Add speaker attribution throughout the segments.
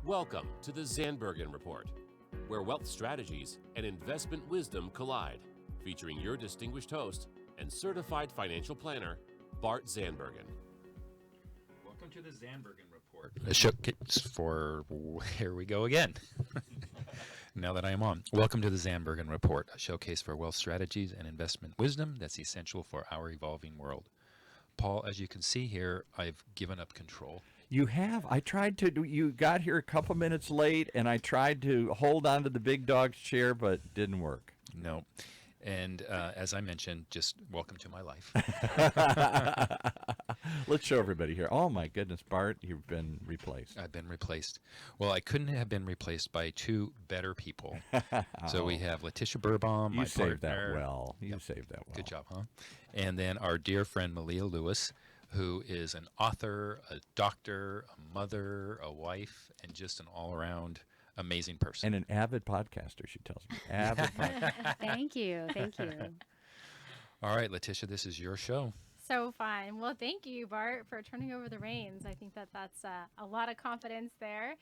Speaker 1: Welcome to the Zandbergen Report, where wealth strategies and investment wisdom collide, featuring your distinguished host and certified financial planner, Bart Zandbergen.
Speaker 2: Welcome to the Zandbergen Report. The showcase for, here we go again. Now that I am on. Welcome to the Zandbergen Report, a showcase for wealth strategies and investment wisdom that's essential for our evolving world. Paul, as you can see here, I've given up control.
Speaker 3: You have. I tried to. You got here a couple minutes late, and I tried to hold on to the big dog's chair, but didn't work.
Speaker 2: No. And as I mentioned, just welcome to my life.
Speaker 3: Let's show everybody here. Oh, my goodness, Bart, you've been replaced.
Speaker 2: I've been replaced. Well, I couldn't have been replaced by two better people. So we have Letitia Burbaum, my
Speaker 3: saved
Speaker 2: partner.
Speaker 3: that well. You saved that well.
Speaker 2: Good job, huh? And then our dear friend Malia Lewis, who is an author, a doctor, a mother, a wife, and just an all-around amazing person.
Speaker 3: And an avid podcaster, she tells me. Avid podcaster.
Speaker 4: Thank you. Thank you.
Speaker 2: All right, Letitia, this is your show.
Speaker 5: So fun. Well, thank you, Bart, for turning over the reins. I think that's a lot of confidence there.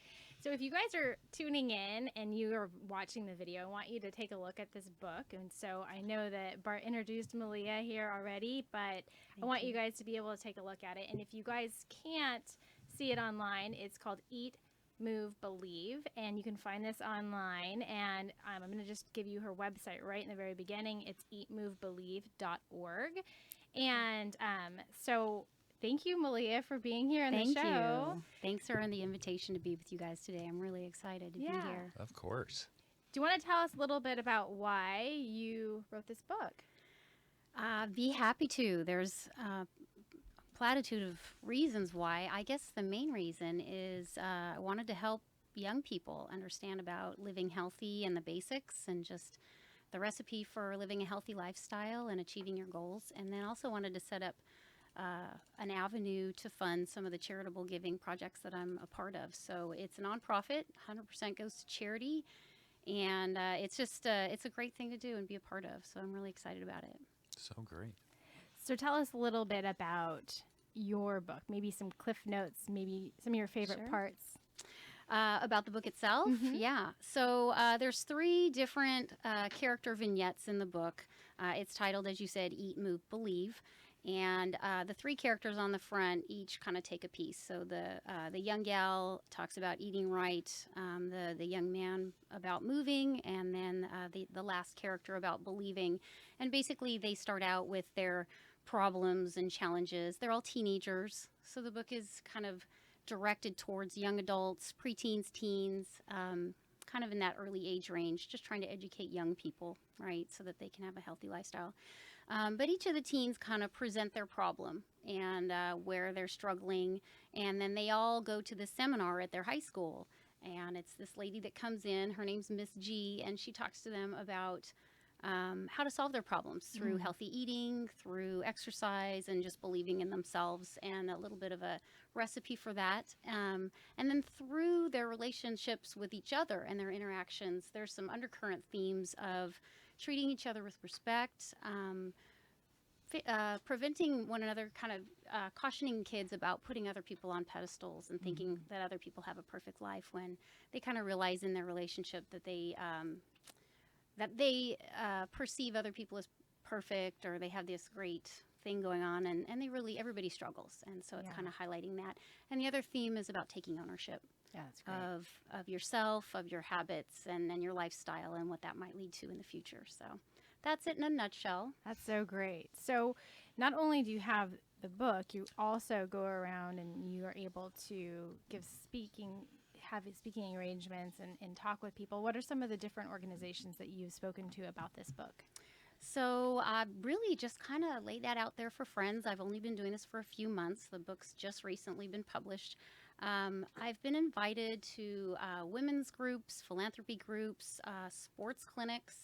Speaker 5: So if you guys are tuning in and you are watching the video, I want you to take a look at this book. And so I know that Bart introduced Malia here already, but I want you guys to be able to take a look at it. And if you guys can't see it online, it's called Eat, Move, Believe, and you can find this online. And I'm going to just give you her website right in the very beginning. It's eatmovebelieve.org. And so thank you, Malia, for being here on the show.
Speaker 4: Thank you. Thanks for the invitation to be with you guys today. I'm really excited to be here.
Speaker 2: Of course.
Speaker 5: Do you want to tell us a little bit about why you wrote this book?
Speaker 4: Be happy to. There's a platitude of reasons why. I guess the main reason is I wanted to help young people understand about living healthy and the basics and just the recipe for living a healthy lifestyle and achieving your goals. And then also wanted to set up an avenue to fund some of the charitable giving projects that I'm a part of. So it's a nonprofit, 100% goes to charity. And it's just, it's a great thing to do and be a part of. So I'm really excited about it.
Speaker 2: So great.
Speaker 5: So tell us a little bit about your book, maybe some cliff notes, maybe some of your favorite parts.
Speaker 4: About the book itself?
Speaker 5: Mm-hmm.
Speaker 4: Yeah. So there's 3 different character vignettes in the book. It's titled, as you said, Eat, Move, Believe. And the 3 characters on the front each kind of take a piece. So the young gal talks about eating right, the young man about moving, and then the last character about believing. And basically they start out with their problems and challenges. They're all teenagers. So the book is kind of directed towards young adults, preteens, teens, kind of in that early age range, just trying to educate young people, right, so that they can have a healthy lifestyle. But each of the teens kind of present their problem and where they're struggling, and then they all go to the seminar at their high school. And it's this lady that comes in, her name's Miss G, and she talks to them about how to solve their problems through healthy eating, through exercise, and just believing in themselves, and a little bit of a recipe for that. And then through their relationships with each other and their interactions, there's some undercurrent themes of treating each other with respect, preventing one another, kind of cautioning kids about putting other people on pedestals and thinking that other people have a perfect life when they kind of realize in their relationship that they perceive other people as perfect, or they have this great thing going on, and they really, everybody struggles. And so it's kind of highlighting that. And the other theme is about taking ownership of yourself, of your habits, and then your lifestyle, and what that might lead to in the future. So that's it in a nutshell.
Speaker 5: That's so great. So not only do you have the book, you also go around and you are able to have speaking arrangements and talk with people. What are some of the different organizations that you've spoken to about this book?
Speaker 4: So I really just kind of laid that out there for friends. I've only been doing this for a few months. The book's just recently been published. I've been invited to women's groups, philanthropy groups, sports clinics,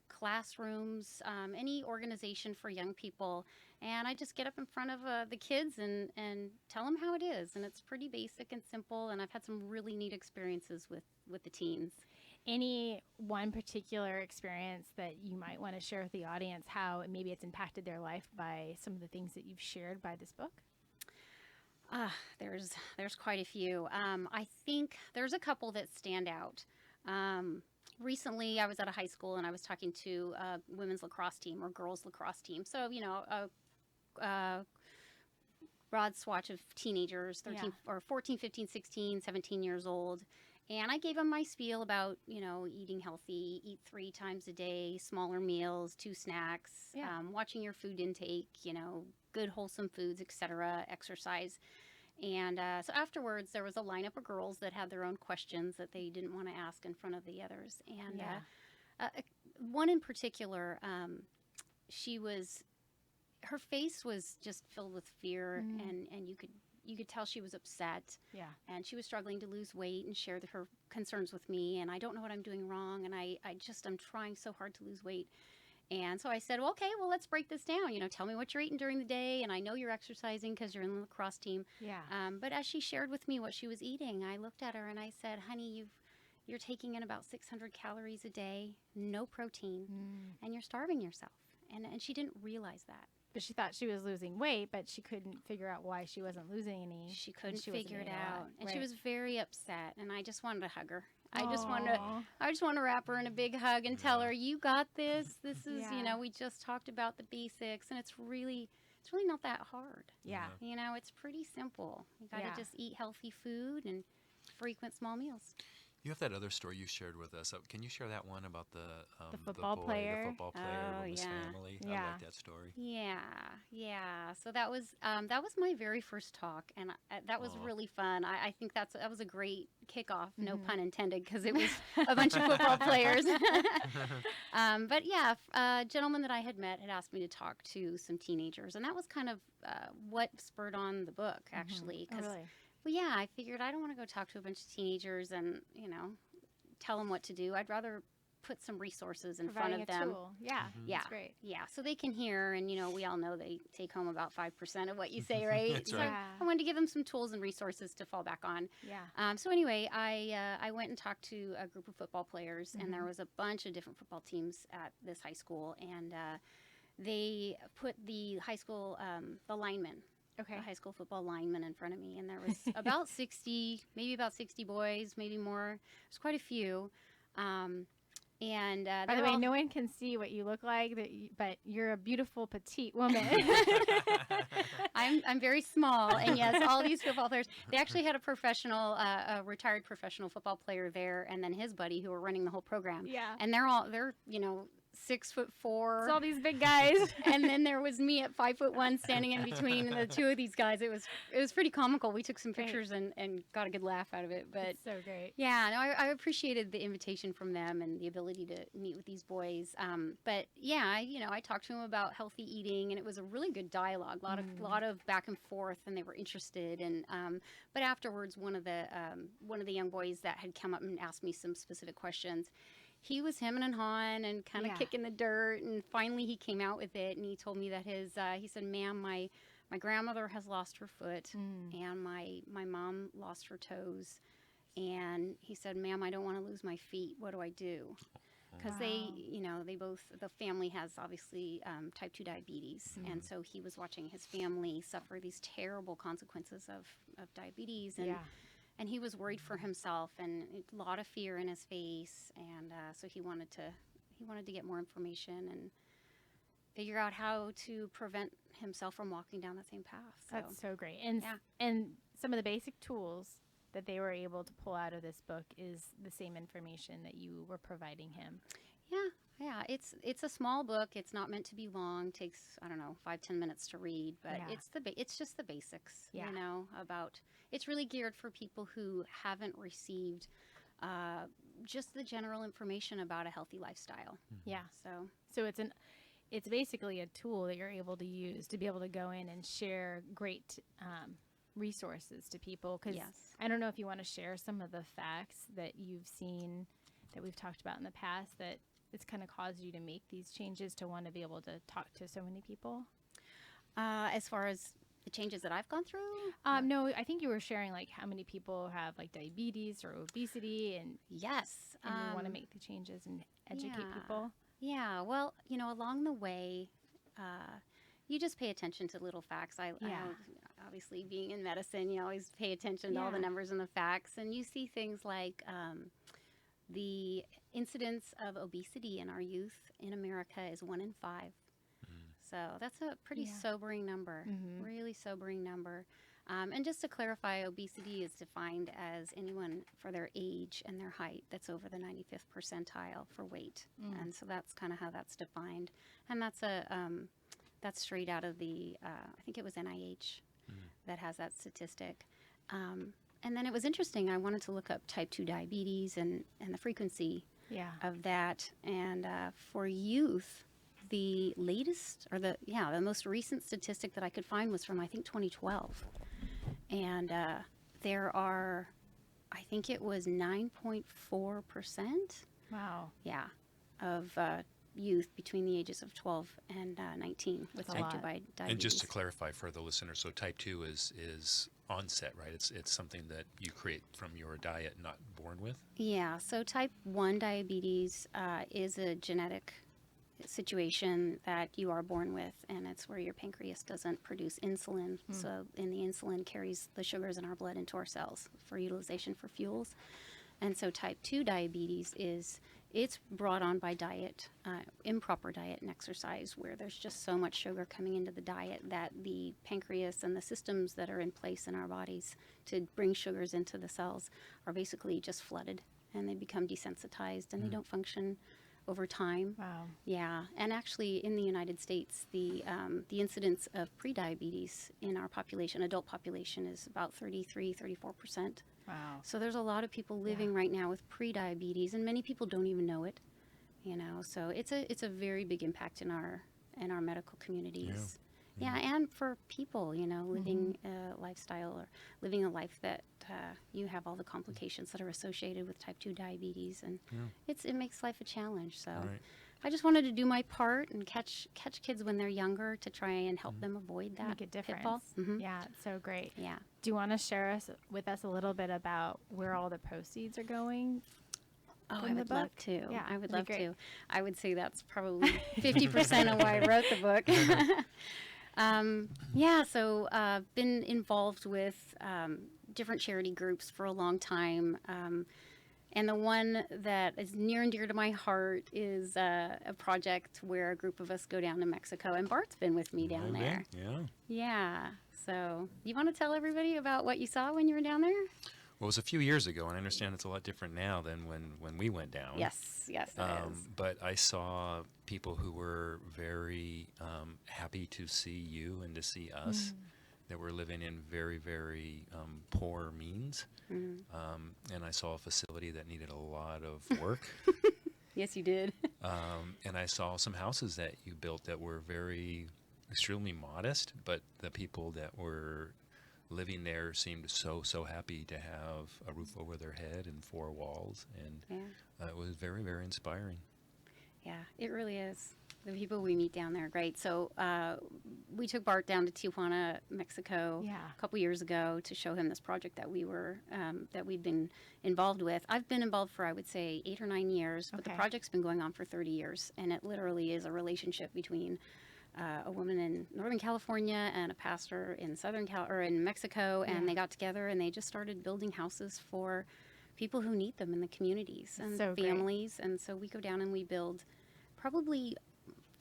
Speaker 4: classrooms, any organization for young people. And I just get up in front of the kids and tell them how it is. And it's pretty basic and simple. And I've had some really neat experiences with the teens.
Speaker 5: Any one particular experience that you might want to share with the audience, how maybe it's impacted their life by some of the things that you've shared by this book?
Speaker 4: There's quite a few. I think there's a couple that stand out. Recently, I was at a high school and I was talking to a women's lacrosse team or girls lacrosse team. So, a broad swatch of teenagers, 13 or 14, 15, 16, 17 years old. And I gave them my spiel about, eating healthy, eat 3 times a day, smaller meals, 2 snacks, watching your food intake, good wholesome foods, etc., exercise. And so afterwards, there was a lineup of girls that had their own questions that they didn't want to ask in front of the others. And one in particular, her face was just filled with fear, and you could tell she was upset.
Speaker 5: Yeah.
Speaker 4: And she was struggling to lose weight and shared her concerns with me. And I don't know what I'm doing wrong. And I'm trying so hard to lose weight. And so I said, well, okay, well, let's break this down. Tell me what you're eating during the day. And I know you're exercising because you're in the lacrosse team.
Speaker 5: Yeah.
Speaker 4: But as she shared with me what she was eating, I looked at her and I said, honey, you're taking in about 600 calories a day, no protein, and you're starving yourself. And she didn't realize that.
Speaker 5: But she thought she was losing weight, but she couldn't figure out why she wasn't losing any.
Speaker 4: She couldn't
Speaker 5: wasn't
Speaker 4: figure it
Speaker 5: eating a lot.
Speaker 4: out. And
Speaker 5: Right.
Speaker 4: she was very upset. And I just wanted to hug her.
Speaker 5: Aw.
Speaker 4: I just want to wrap her in a big hug and tell her, you got this. This is,
Speaker 5: Yeah.
Speaker 4: we just talked about the basics, and it's really not that hard.
Speaker 5: Yeah.
Speaker 4: It's pretty simple. You got to
Speaker 5: Yeah.
Speaker 4: just eat healthy food and frequent small meals.
Speaker 2: You have that other story you shared with us. Can you share that one about the
Speaker 5: football
Speaker 2: boy,
Speaker 5: player?
Speaker 2: the football player
Speaker 4: Oh,
Speaker 2: with his
Speaker 4: yeah.
Speaker 2: family? I
Speaker 5: Yeah.
Speaker 2: like that story.
Speaker 4: Yeah. So that was my very first talk, and that was
Speaker 2: Aw.
Speaker 4: really fun. I think that was a great kickoff, no pun intended, because it was a bunch of football players. But yeah, a gentleman that I had met had asked me to talk to some teenagers, and that was kind of what spurred on the book, actually.
Speaker 5: Oh, really?
Speaker 4: Well, yeah, I figured I don't want to go talk to a bunch of teenagers and, tell them what to do. I'd rather put some resources in
Speaker 5: Providing
Speaker 4: front of them.
Speaker 5: a tool. Yeah.
Speaker 4: Yeah.
Speaker 5: That's great.
Speaker 4: Yeah, so they can hear, and, we all know they take home about 5% of what you say, right?
Speaker 2: That's
Speaker 4: So
Speaker 2: right.
Speaker 5: Yeah.
Speaker 4: I wanted to give them some tools and resources to fall back on.
Speaker 5: Yeah.
Speaker 4: So anyway, I went and talked to a group of football players, and there was a bunch of different football teams at this high school, and they put the high school, the linemen,
Speaker 5: Okay.
Speaker 4: the high school football linemen in front of me, and there was about 60 boys, maybe more. There's quite a few. And
Speaker 5: By
Speaker 4: they
Speaker 5: the
Speaker 4: were
Speaker 5: way,
Speaker 4: all-
Speaker 5: no one can see what you look like, but you're a beautiful petite woman.
Speaker 4: I'm very small, and yes, all these football players. They actually had a retired professional football player there, and then his buddy who were running the whole program.
Speaker 5: Yeah.
Speaker 4: And they're 6'4".
Speaker 5: It's all these big guys.
Speaker 4: And then there was me at 5'1" standing in between, and the two of these guys. It was pretty comical. We took some
Speaker 5: Great.
Speaker 4: pictures and got a good laugh out of it. But
Speaker 5: It's so great.
Speaker 4: yeah, no, I appreciated the invitation from them and the ability to meet with these boys. But yeah, I talked to them about healthy eating, and it was a really good dialogue. A lot of back and forth, and they were interested. And but afterwards, one of the young boys that had come up and asked me some specific questions. He was hemming and hawing and kind of
Speaker 5: Yeah.
Speaker 4: kicking the dirt, and finally he came out with it, and he told me that he said, "Ma'am, my grandmother has lost her foot, and my mom lost her toes, and he said, "Ma'am, I don't want to lose my feet. What do I do?" Because the family has obviously type 2 diabetes, and so he was watching his family suffer these terrible consequences of diabetes, and
Speaker 5: Yeah.
Speaker 4: and he was worried for himself, and a lot of fear in his face, and so he wanted to get more information and figure out how to prevent himself from walking down the same path. So
Speaker 5: That's so great. And
Speaker 4: Yeah.
Speaker 5: and some of the basic tools that they were able to pull out of this book is the same information that you were providing him.
Speaker 4: yeah, it's a small book. It's not meant to be long. Takes, I don't know, 5-10 minutes to read, but
Speaker 5: Yeah.
Speaker 4: it's just the basics.
Speaker 5: Yeah.
Speaker 4: About it's really geared for people who haven't received just the general information about a healthy lifestyle.
Speaker 5: Yeah.
Speaker 4: So
Speaker 5: So it's basically a tool that you're able to use to be able to go in and share great resources to people. Because
Speaker 4: yes.
Speaker 5: I don't know if you want to share some of the facts that you've seen that we've talked about in the past that it's kind of caused you to make these changes to want to be able to talk to so many people.
Speaker 4: As far as the changes that I've gone through,
Speaker 5: No, I think you were sharing like how many people have like diabetes or obesity, and
Speaker 4: yes,
Speaker 5: you want to make the changes and educate
Speaker 4: yeah.
Speaker 5: people.
Speaker 4: Yeah, well, along the way, you just pay attention to little facts. I obviously being in medicine, you always pay attention to all the
Speaker 5: Yeah.
Speaker 4: numbers and the facts, and you see things like the incidence of obesity in our youth in America is 1 in 5. So that's a pretty
Speaker 5: Yeah.
Speaker 4: sobering number, really sobering number. And just to clarify, obesity is defined as anyone for their age and their height that's over the 95th percentile for weight. And so that's kind of how that's defined. And that's straight out of the, I think it was NIH that has that statistic. And then it was interesting. I wanted to look up type 2 diabetes and the frequency
Speaker 5: Yeah.
Speaker 4: of that. And for youth, the latest, or the most recent statistic that I could find was from, I think, 2012. And there are, I think it was 9.4%,
Speaker 5: Wow.
Speaker 4: yeah, of youth between the ages of 12 and 19 with
Speaker 5: That's a
Speaker 4: type 2
Speaker 5: lot.
Speaker 4: diabetes.
Speaker 2: And just to clarify for the listener, so type 2 is onset, right? It's something that you create from your diet, not born with?
Speaker 4: Yeah, so type 1 diabetes is a genetic situation that you are born with, and it's where your pancreas doesn't produce insulin. So, and the insulin carries the sugars in our blood into our cells for utilization for fuels. And so type 2 diabetes it's brought on by diet, improper diet and exercise, where there's just so much sugar coming into the diet that the pancreas and the systems that are in place in our bodies to bring sugars into the cells are basically just flooded, and they become desensitized, and they don't function over time.
Speaker 5: Wow.
Speaker 4: Yeah, and actually in the United States, the incidence of prediabetes in our population, adult population, is about 33-34%.
Speaker 5: Wow.
Speaker 4: So there's a lot of people living right now with prediabetes, and many people don't even know it. You know, so it's a very big impact in our medical communities. Yeah, and for people, you know, living a lifestyle or living a life that you have all the complications that are associated with type 2 diabetes, and it makes life a challenge. So
Speaker 2: Right.
Speaker 4: I just wanted to do my part and catch kids when they're younger to try and help them avoid that
Speaker 5: Make a difference.
Speaker 4: pitfall.
Speaker 5: Yeah, it's so great.
Speaker 4: Yeah.
Speaker 5: Do you want to share with us a little bit about where all the proceeds are going?
Speaker 4: Oh,
Speaker 5: from
Speaker 4: I
Speaker 5: the
Speaker 4: would love
Speaker 5: book?
Speaker 4: to.
Speaker 5: Yeah,
Speaker 4: I would
Speaker 5: that'd
Speaker 4: love
Speaker 5: be great.
Speaker 4: to. I would say that's probably 50% of why I wrote the book. Yeah, so been involved with different charity groups for a long time. And the one that is near and dear to my heart is a project where a group of us go down to Mexico. And Bart's been with me down there.
Speaker 2: Yeah.
Speaker 4: Yeah. So you want to tell everybody about what you saw when you were down there?
Speaker 2: Well, it was a few years ago, and I understand it's a lot different now than when we went down.
Speaker 4: Yes, it is.
Speaker 2: But I saw people who were very happy to see you and to see us, that were living in very, very poor means. And I saw a facility that needed a lot of work.
Speaker 4: Yes, you did.
Speaker 2: And I saw some houses that you built that were extremely modest, but the people that were living there seemed so happy to have a roof over their head and 4 walls, and
Speaker 4: Yeah.
Speaker 2: it was very, very inspiring.
Speaker 4: Yeah, it really is. The people we meet down there are great. So we took Bart down to Tijuana, Mexico,
Speaker 5: Yeah.
Speaker 4: a couple years ago to show him this project that we'd been involved with. I've been involved for, I would say, 8 or 9 years, but the
Speaker 5: Okay.
Speaker 4: project's been going on for 30 years, and it literally is a relationship between a woman in Northern California and a pastor in in Mexico, and they got together and they just started building houses for people who need them in the communities and
Speaker 5: So great.
Speaker 4: families. And so we go down and we build probably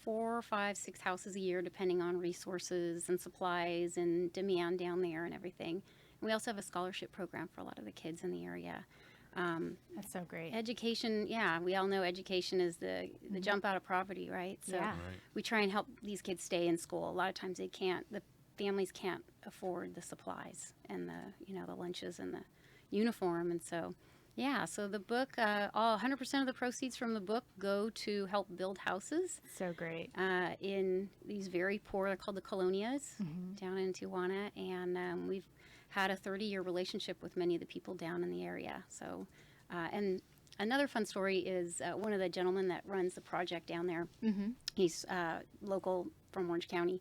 Speaker 4: 4, 5, 6 houses a year, depending on resources and supplies and demand down there and everything. And we also have a scholarship program for a lot of the kids in the area.
Speaker 5: That's so great.
Speaker 4: Education, yeah, we all know education is the jump out of poverty, right? So
Speaker 5: Yeah.
Speaker 2: Right.
Speaker 4: we try and help these kids stay in school. A lot of times the families can't afford the supplies and the lunches and the uniform. And so, yeah, so the book, 100% of the proceeds from the book go to help build houses
Speaker 5: So great.
Speaker 4: in these very poor, they're called the colonias down in Tijuana. And we've had a 30-year relationship with many of the people down in the area. So, and another fun story is one of the gentlemen that runs the project down there. He's local from Orange County,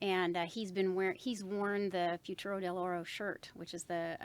Speaker 4: and he's worn the Futuro del Oro shirt, which is the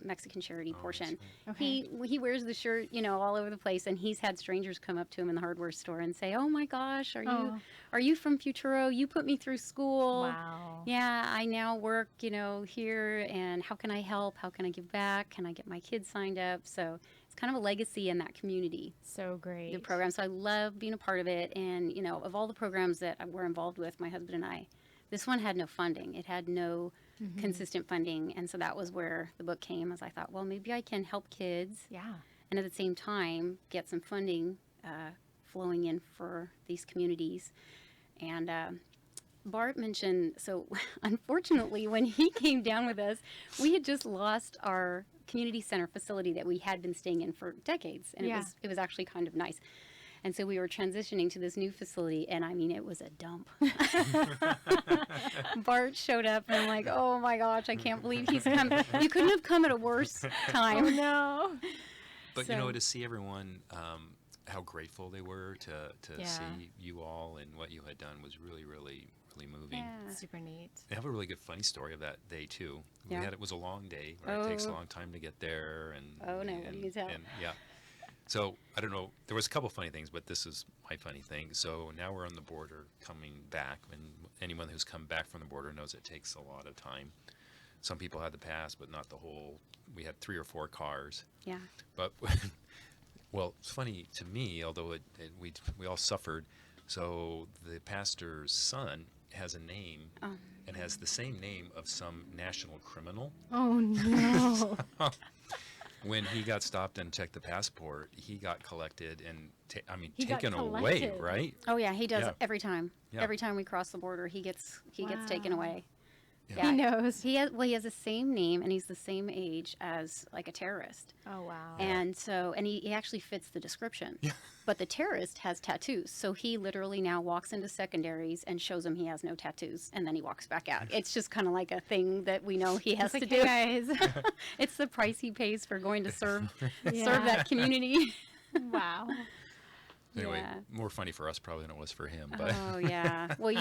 Speaker 4: Mexican charity portion.
Speaker 5: Okay.
Speaker 4: He wears the shirt, all over the place, and he's had strangers come up to him in the hardware store and say, "Oh my gosh, are you from Futuro? You put me through school.
Speaker 5: Wow.
Speaker 4: Yeah, I now work, here, and how can I help? How can I give back? Can I get my kids signed up?" So it's kind of a legacy in that community,
Speaker 5: So great.
Speaker 4: the program. So I love being a part of it. And, of all the programs that we're involved with, my husband and I, this one had no funding. It had no consistent funding. And so that was where the book came, as I thought, well, maybe I can help kids
Speaker 5: Yeah.
Speaker 4: and at the same time get some funding flowing in for these communities. And Bart mentioned, so unfortunately, when he came down with us, we had just lost our community center facility that we had been staying in for decades, and
Speaker 5: Yeah.
Speaker 4: it was actually kind of nice. And so we were transitioning to this new facility, and I mean, it was a dump. Bart showed up, and I'm like, oh my gosh, I can't believe he's come. You couldn't have come at a worse time.
Speaker 5: Oh no.
Speaker 2: But
Speaker 4: So-
Speaker 2: to see everyone, how grateful they were to
Speaker 5: Yeah.
Speaker 2: see you all and what you had done was really, really, really moving.
Speaker 4: Yeah.
Speaker 5: Super neat.
Speaker 2: I have a really good funny story of that day too.
Speaker 4: Yeah.
Speaker 2: It was a long day. Right? It takes a
Speaker 4: Oh.
Speaker 2: long time to get there, and
Speaker 4: Oh, no, what do you tell?
Speaker 2: and yeah. So I don't know. There was a couple funny things, but this is my funny thing. So now we're on the border coming back, and anyone who's come back from the border knows it takes a lot of time. Some people had the pass, but not the whole. We had 3 or 4 cars.
Speaker 4: Yeah.
Speaker 2: But well, it's funny to me, although we all suffered. So the pastor's son has a name and has the same name of some national criminal.
Speaker 5: Oh no.
Speaker 2: When he got stopped and checked the passport, he got collected and
Speaker 5: He got
Speaker 2: taken away,
Speaker 5: collected.
Speaker 2: right?
Speaker 4: Oh yeah, he does
Speaker 2: Yeah.
Speaker 4: every time.
Speaker 2: Yeah.
Speaker 4: Every time we cross the border, he gets taken
Speaker 5: Wow.
Speaker 4: away.
Speaker 2: Yeah.
Speaker 5: He knows.
Speaker 4: He has the same name, and he's the same age as like a terrorist.
Speaker 5: Oh wow.
Speaker 4: And so, he actually fits the description.
Speaker 2: Yeah.
Speaker 4: But the terrorist has tattoos, so he literally now walks into secondaries and shows them he has no tattoos, and then he walks back out. It's just kind of like a thing that we know he has
Speaker 5: It's
Speaker 4: to
Speaker 5: like, "Hey,
Speaker 4: do.
Speaker 5: guys.
Speaker 4: It's the price he pays for going to serve
Speaker 5: Yeah.
Speaker 4: that community.
Speaker 5: Wow.
Speaker 2: Anyway,
Speaker 4: Yeah.
Speaker 2: more funny for us probably than it was for him. But
Speaker 4: Oh yeah. Well,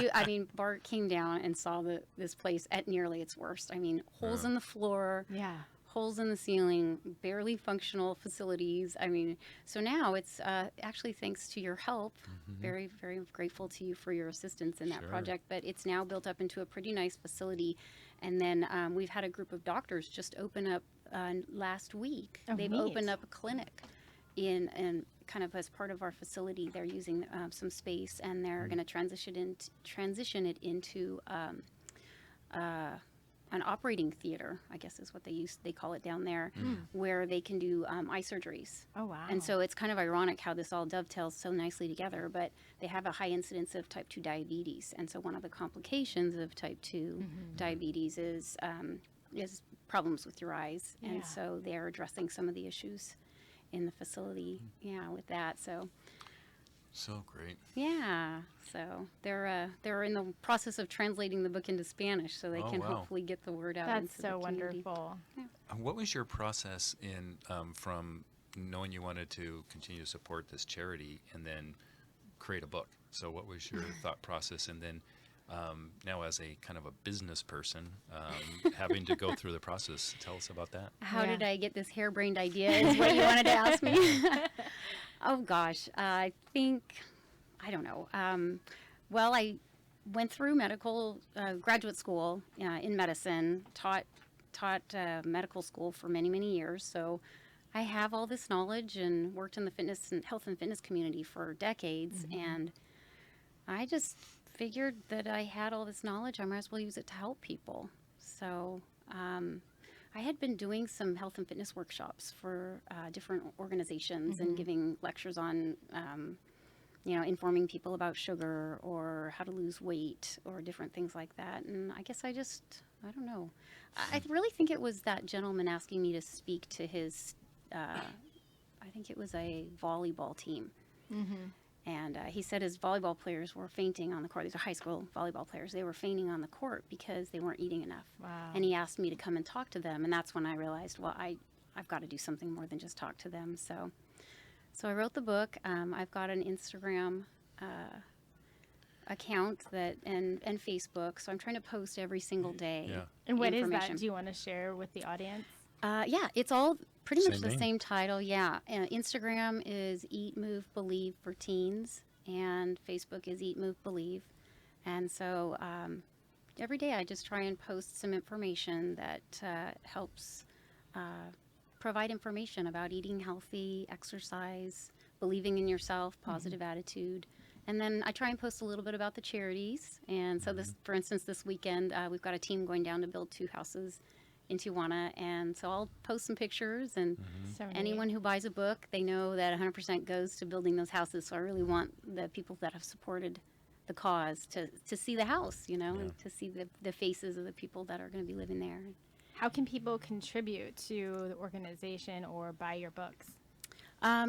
Speaker 4: Bart came down and saw this place at nearly its worst. I mean, holes in the floor,
Speaker 5: Yeah.
Speaker 4: holes in the ceiling, barely functional facilities. I mean, so now it's actually thanks to your help. Very, very grateful to you for your assistance in that
Speaker 2: Sure.
Speaker 4: project. But it's now built up into a pretty nice facility. And then we've had a group of doctors just open up last week.
Speaker 5: Oh,
Speaker 4: They've
Speaker 5: neat.
Speaker 4: opened up a clinic in kind of as part of our facility. They're using some space, and they're going to transition it into an operating theater, I guess is what they call it down there, where they can do eye surgeries.
Speaker 5: Oh wow.
Speaker 4: And so it's kind of ironic how this all dovetails so nicely together, but they have a high incidence of type 2 diabetes. And so one of the complications of type 2 diabetes is problems with your eyes.
Speaker 5: Yeah.
Speaker 4: And so they're addressing some of the issues in the facility, with that. So
Speaker 2: so great.
Speaker 4: yeah, so they're in the process of translating the book into Spanish, so they
Speaker 2: Oh,
Speaker 4: can
Speaker 2: wow.
Speaker 4: hopefully get the word out.
Speaker 5: That's
Speaker 4: into the
Speaker 5: so
Speaker 4: community.
Speaker 5: wonderful.
Speaker 2: What was your process in from knowing you wanted to continue to support this charity and then create a book? So what was your thought process, and then now as a kind of a business person, having to go through the process? Tell us about that.
Speaker 4: How
Speaker 5: Yeah.
Speaker 4: did I get this harebrained idea? Is what you wanted to ask me. Oh gosh, I don't know. Well, I went through graduate school in medicine, taught medical school for many, many years. So I have all this knowledge and worked in the health and fitness community for decades. And I just figured that I had all this knowledge. I might as well use it to help people. So I had been doing some health and fitness workshops for different organizations and giving lectures on, informing people about sugar or how to lose weight or different things like that. And I guess I don't know. I really think it was that gentleman asking me to speak to his, I think it was a volleyball team. And he said his volleyball players were fainting on the court. These are high school volleyball players. They were fainting on the court because they weren't eating enough.
Speaker 5: Wow.
Speaker 4: And he asked me to come and talk to them. And that's when I realized, well, I've got to do something more than just talk to them. So I wrote the book. I've got an Instagram account and Facebook, so I'm trying to post every single day.
Speaker 2: Yeah.
Speaker 5: And what is that?
Speaker 4: information.
Speaker 5: Do you want to share with the audience?
Speaker 4: Yeah, it's all pretty much
Speaker 2: Same
Speaker 4: the
Speaker 2: name.
Speaker 4: same title. Yeah, Instagram is Eat, Move, Believe for teens, and Facebook is Eat, Move, Believe. And so every day I just try and post some information that helps provide information about eating healthy, exercise, believing in yourself, positive attitude. And then I try and post a little bit about the charities. And so this, for instance, this weekend, we've got a team going down to build 2 houses in Tijuana. And so I'll post some pictures, and
Speaker 5: So neat.
Speaker 4: anyone who buys a book, they know that 100% goes to building those houses. So I really want the people that have supported the cause to see the house, you know, and to see the faces of the people that are going to be living there.
Speaker 5: How can people contribute to the organization or buy your books?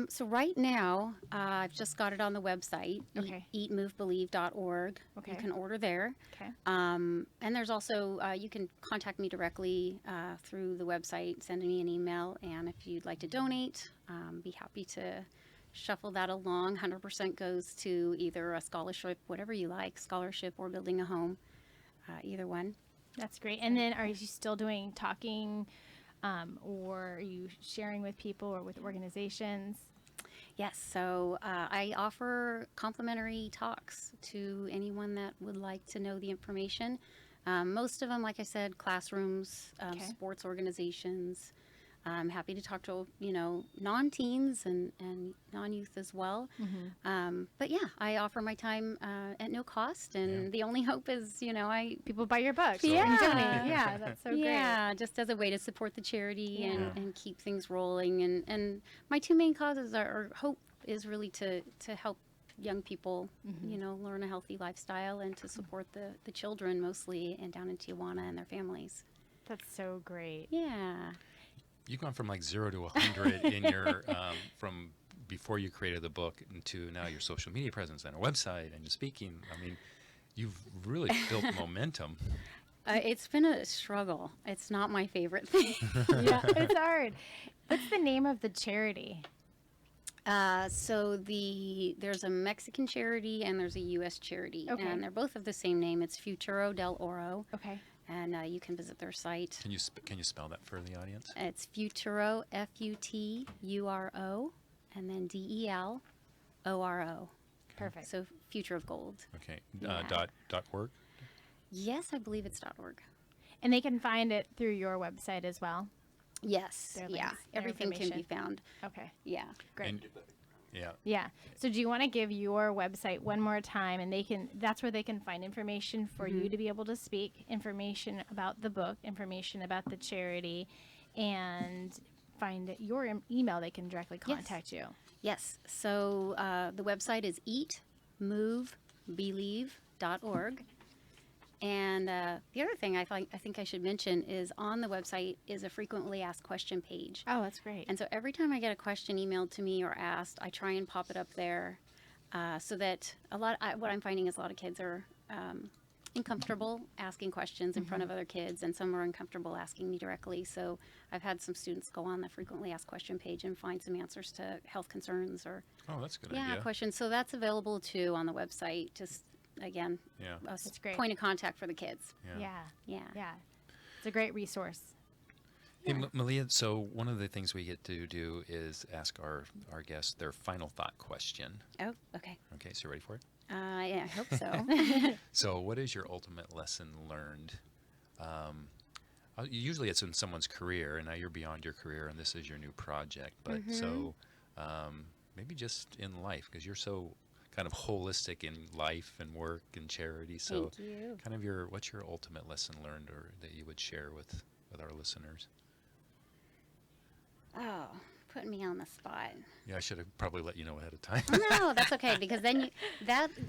Speaker 4: So right now, I've just got it on the website,
Speaker 5: Okay.
Speaker 4: eatmovebelieve.org.
Speaker 5: Okay.
Speaker 4: You can order there.
Speaker 5: Okay.
Speaker 4: And there's also, you can contact me directly through the website, send me an email, and if you'd like to donate, be happy to shuffle that along. 100% goes to either a scholarship, whatever you like, scholarship or building a home, either one.
Speaker 5: That's great. And then are you still doing talking or are you sharing with people or with organizations?
Speaker 4: Yes, so I offer complimentary talks to anyone that would like to know the information. Most of them, like I said, classrooms,
Speaker 5: Okay.
Speaker 4: sports organizations. I'm happy to talk to, you know, non-teens and non-youth as well. But yeah, I offer my time at no cost, and the only hope is, you know,
Speaker 5: People buy your books
Speaker 4: Yeah.
Speaker 5: and donate. Yeah, that's so great.
Speaker 4: yeah, just as a way to support the charity
Speaker 5: Yeah.
Speaker 4: and keep things rolling. And my 2 main causes or hope is really to help young people, you know, learn a healthy lifestyle and to support the children mostly and down in Tijuana and their families.
Speaker 5: That's so great.
Speaker 4: Yeah.
Speaker 2: You've gone from like 0 to 100 in your from before you created the book into now your social media presence and a website and your speaking. I mean, you've really built momentum.
Speaker 4: It's been a struggle. It's not my favorite thing.
Speaker 5: Yeah, it's hard. What's the name of the charity?
Speaker 4: So there's a Mexican charity and there's a U.S. charity,
Speaker 5: Okay.
Speaker 4: and they're both of the same name. It's Futuro del Oro,
Speaker 5: Okay.
Speaker 4: and you can visit their site.
Speaker 2: Can you spell that for the audience?
Speaker 4: It's Futuro, Futuro, and then DELORO.
Speaker 5: Perfect.
Speaker 4: So Future of Gold.
Speaker 2: Okay.
Speaker 4: Yeah.
Speaker 2: Dot org.
Speaker 4: Yes, I believe it's .org.
Speaker 5: And they can find it through your website as well.
Speaker 4: Yes,
Speaker 5: Their
Speaker 4: yeah.
Speaker 5: links, their
Speaker 4: Everything can be
Speaker 5: information.
Speaker 4: found.
Speaker 5: Okay.
Speaker 4: Yeah.
Speaker 5: Great.
Speaker 2: And, yeah.
Speaker 5: Yeah. So do you want to give your website one more time, and that's where they can find information for you to be able to speak, information about the book, information about the charity, and find your email. They can directly contact you.
Speaker 4: Yes. So the website is eatmovebelieve.org. And the other thing I think I should mention is on the website is a frequently asked question page.
Speaker 5: Oh, that's great.
Speaker 4: And so every time I get a question emailed to me or asked, I try and pop it up there so that what I'm finding is a lot of kids are uncomfortable asking questions in front of other kids, and some are uncomfortable asking me directly. So I've had some students go on the frequently asked question page and find some answers to health concerns or
Speaker 2: Oh, that's a good idea.
Speaker 4: questions. So that's available too on the website. Just again,
Speaker 2: Yeah.
Speaker 5: That's great.
Speaker 4: point of contact for the kids.
Speaker 5: Yeah.
Speaker 4: Yeah.
Speaker 5: Yeah. It's a great resource.
Speaker 2: Hey, Malia, so one of the things we get to do is ask our guests their final thought question.
Speaker 4: Oh, okay.
Speaker 2: Okay, so you ready for it?
Speaker 4: Yeah, I hope so.
Speaker 2: So what is your ultimate lesson learned? Usually it's in someone's career, and now you're beyond your career, and this is your new project. But so maybe just in life, because you're so kind of holistic in life and work and charity. So
Speaker 4: Thank you.
Speaker 2: kind of what's your ultimate lesson learned, or that you would share with our listeners?
Speaker 4: Oh, putting me on the spot.
Speaker 2: Yeah, I should have probably let you know ahead of time.
Speaker 4: No, that's okay, because then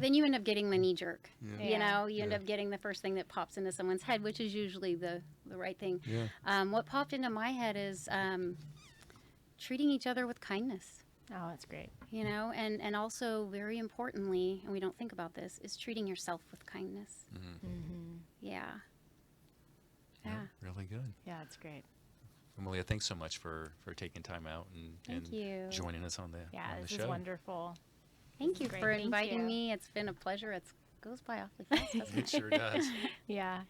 Speaker 4: you end up getting the knee jerk.
Speaker 2: Yeah.
Speaker 4: You know, you end
Speaker 2: Yeah.
Speaker 4: up getting the first thing that pops into someone's head, which is usually the right thing.
Speaker 2: Yeah.
Speaker 4: What popped into my head is treating each other with kindness.
Speaker 5: Oh, that's great.
Speaker 4: You know, and also very importantly, and we don't think about this, is treating yourself with kindness. Yeah. Yeah.
Speaker 2: Really good.
Speaker 5: Yeah, that's great.
Speaker 2: Well, Malia, thanks so much for taking time out and
Speaker 4: Thank you.
Speaker 2: joining us on the
Speaker 5: Yeah,
Speaker 2: on the
Speaker 5: this
Speaker 2: show.
Speaker 5: is wonderful.
Speaker 4: Thank you
Speaker 5: Great,
Speaker 4: for
Speaker 5: thank
Speaker 4: inviting
Speaker 5: you.
Speaker 4: me. It's been a pleasure. It's Goes by awfully fast, doesn't
Speaker 2: It sure does.
Speaker 5: Yeah.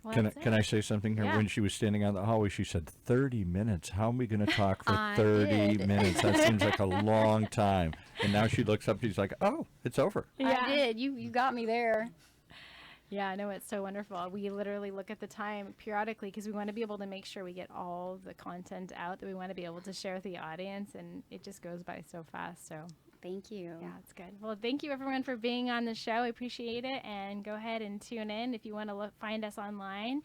Speaker 5: Well,
Speaker 3: Can I,
Speaker 5: that's
Speaker 3: can
Speaker 5: it.
Speaker 3: I say something here?
Speaker 5: Yeah.
Speaker 3: When she was standing on the hallway, she said 30 minutes. How am we going to talk for
Speaker 4: I
Speaker 3: 30
Speaker 4: did.
Speaker 3: minutes? That seems like a long time. And now she looks up, she's like, oh, it's over.
Speaker 5: Yeah.
Speaker 4: I did. You got me there.
Speaker 5: Yeah, no, it's so wonderful. We literally look at the time periodically because we want to be able to make sure we get all the content out that we want to be able to share with the audience, and it just goes by so fast. So,
Speaker 4: Thank you.
Speaker 5: yeah, it's good. Well, thank you everyone for being on the show. I appreciate it, and go ahead and tune in. If you want to find us online,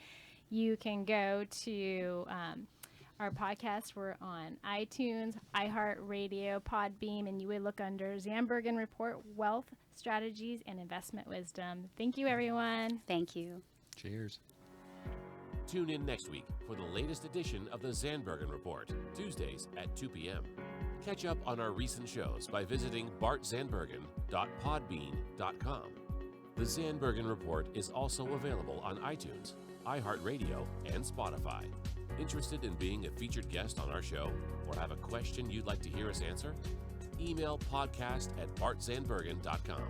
Speaker 5: you can go to our podcast. We're on iTunes, iHeartRadio, Podbeam, and you would look under Zandbergen Report, Wealth Strategies and Investment Wisdom. Thank you, everyone.
Speaker 4: Thank you.
Speaker 2: Cheers.
Speaker 1: Tune in next week for the latest edition of the Zandbergen Report, Tuesdays at 2 p.m. Catch up on our recent shows by visiting bartzandbergen.podbean.com. The Zandbergen Report is also available on iTunes, iHeartRadio, and Spotify. Interested in being a featured guest on our show or have a question you'd like to hear us answer? Email podcast@bartzandbergen.com.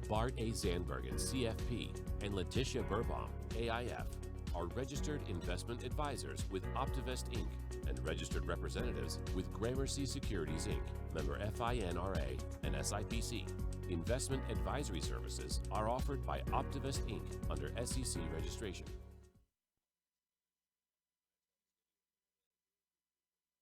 Speaker 1: Bart A. Zandbergen, CFP, and Letitia Burbaum, AIF, are registered investment advisors with Optivest Inc. and registered representatives with Gramercy Securities Inc., member FINRA and SIPC. Investment advisory services are offered by Optivest Inc. under SEC registration.